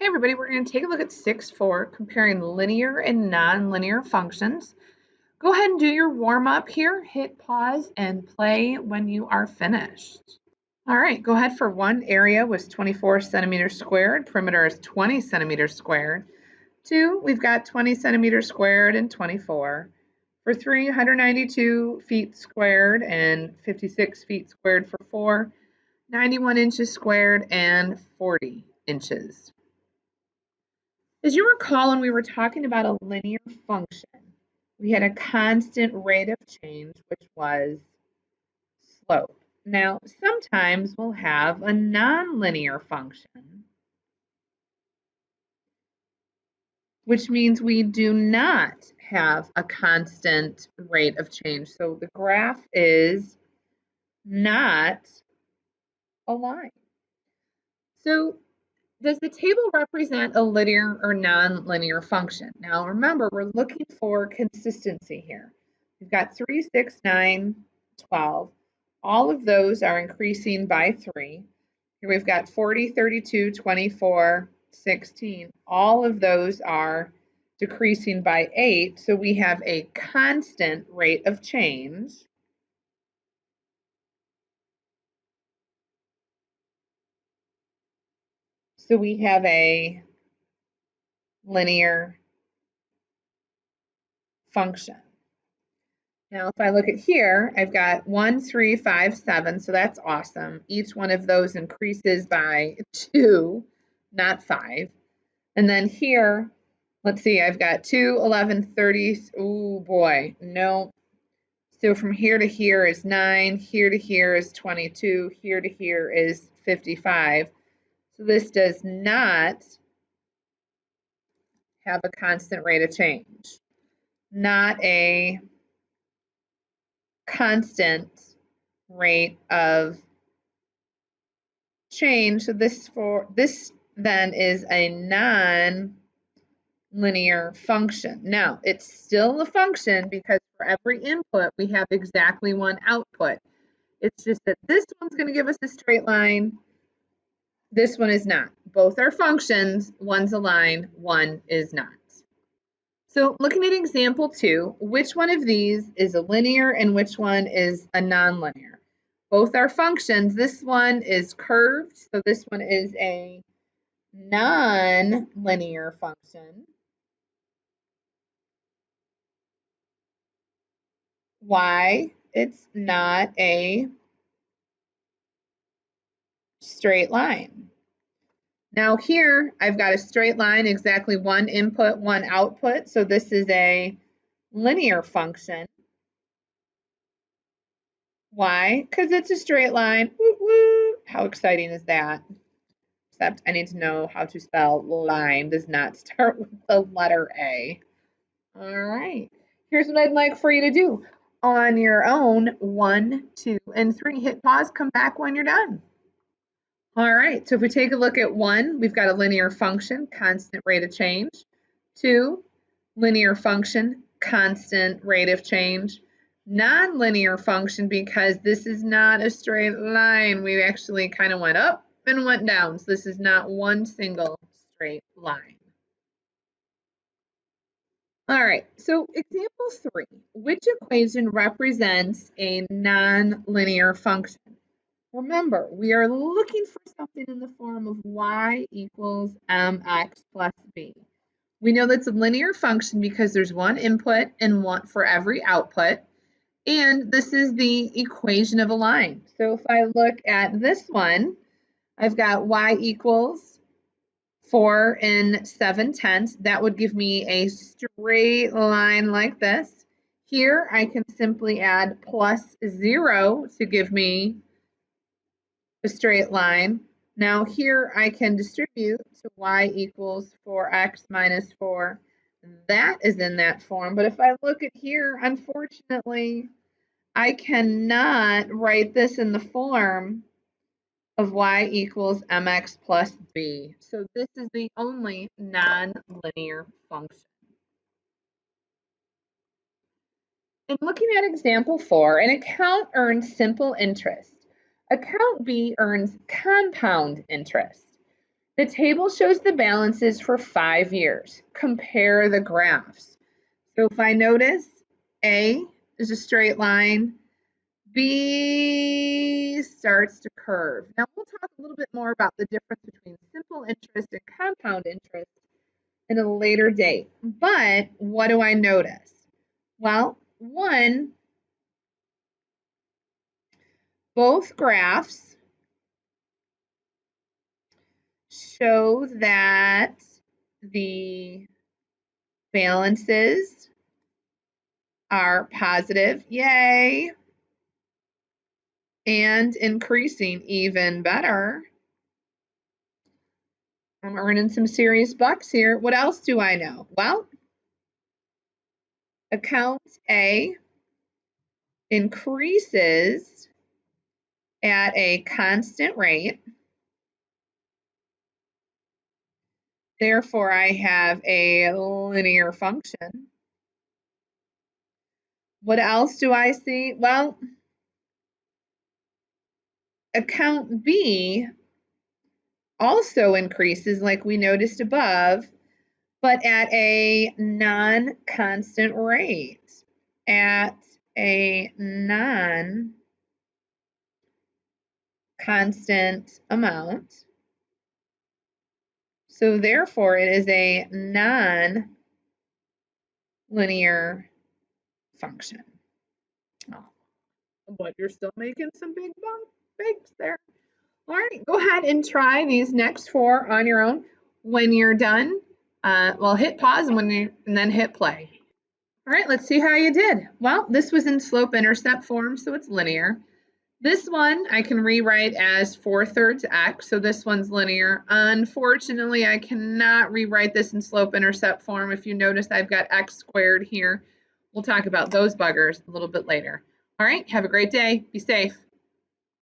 Hey everybody, we're going to take a look at 6.4, comparing linear and nonlinear functions. Go ahead and do your warm-up here. Hit pause and play when you are finished. All right, go ahead. For one, area was 24 centimeters squared. Perimeter is 20 centimeters squared. 2, we've got 20 centimeters squared and 24. For 3, 192 feet squared and 56 feet squared. For 4, 91 inches squared and 40 inches. As you recall, when we were talking about a linear function, we had a constant rate of change, which was slope. Now, sometimes we'll have a nonlinear function, which means we do not have a constant rate of change. So the graph is not a line. So does the table represent a linear or nonlinear function? Now remember, we're looking for consistency here. We've got 3, 6, 9, 12. All of those are increasing by 3. Here we've got 40, 32, 24, 16. All of those are decreasing by 8. So we have a constant rate of change. So we have a linear function. Now, if I look at here, I've got 1, 3, 5, 7, so that's awesome. Each one of those increases by 2, not 5. And then here, let's see, I've got 2, 11, 30. Oh boy, no. So from here to here is 9, here to here is 22, here to here is 55. So this does not have a constant rate of change, not a constant rate of change. So this then is a non-linear function. Now, it's still a function because for every input, we have exactly one output. It's just that this one's going to give us a straight line. This one is not. Both are functions. One's a line, one is not. So looking at example 2, which one of these is a linear and which one is a nonlinear? Both are functions. This one is curved, so this one is a non-linear function. Why? It's not a straight line. Now here, I've got a straight line, exactly one input, one output, so this is a linear function. Why? Because it's a straight line. Woo woo. How exciting is that? Except I need to know how to spell line. Does not start with the letter A. All right. Here's what I'd like for you to do. On your own, 1, 2, and 3. Hit pause, come back when you're done. All right, so if we take a look at 1, we've got a linear function, constant rate of change. 2, linear function, constant rate of change. Nonlinear function, because this is not a straight line. We actually kind of went up and went down. So this is not one single straight line. All right, so example 3, which equation represents a nonlinear function? Remember, we are looking for something in the form of y equals mx plus b. We know that's a linear function because there's one input and one for every output. And this is the equation of a line. So if I look at this one, I've got y equals 4 and 7/10. That would give me a straight line like this. Here I can simply add plus 0 to give me a straight line. Now here I can distribute to y equals 4x minus 4. That is in that form. But if I look at here, unfortunately, I cannot write this in the form of y equals mx plus b. So this is the only nonlinear function. And looking at example 4, an account earns simple interest. Account B earns compound interest. The table shows the balances for 5 years. Compare the graphs. So if I notice A is a straight line, B starts to curve. Now we'll talk a little bit more about the difference between simple interest and compound interest in a later date. But what do I notice? Well, one, both graphs show that the balances are positive, yay, and increasing, even better. I'm earning some serious bucks here. What else do I know? Well, account A increases at a constant rate. Therefore, I have a linear function. What else do I see? Well, account B also increases like we noticed above, but at a non-constant rate. At a non-constant amount. So therefore, it is a non-linear function. Oh, but you're still making some big banks there. All right, go ahead and try these next 4 on your own. When you're done, well, hit pause and then hit play. All right, let's see how you did. Well, this was in slope-intercept form, so it's linear. This one I can rewrite as 4/3 x, so this one's linear. Unfortunately, I cannot rewrite this in slope-intercept form. If you notice, I've got x squared here. We'll talk about those buggers a little bit later. All right, have a great day. Be safe.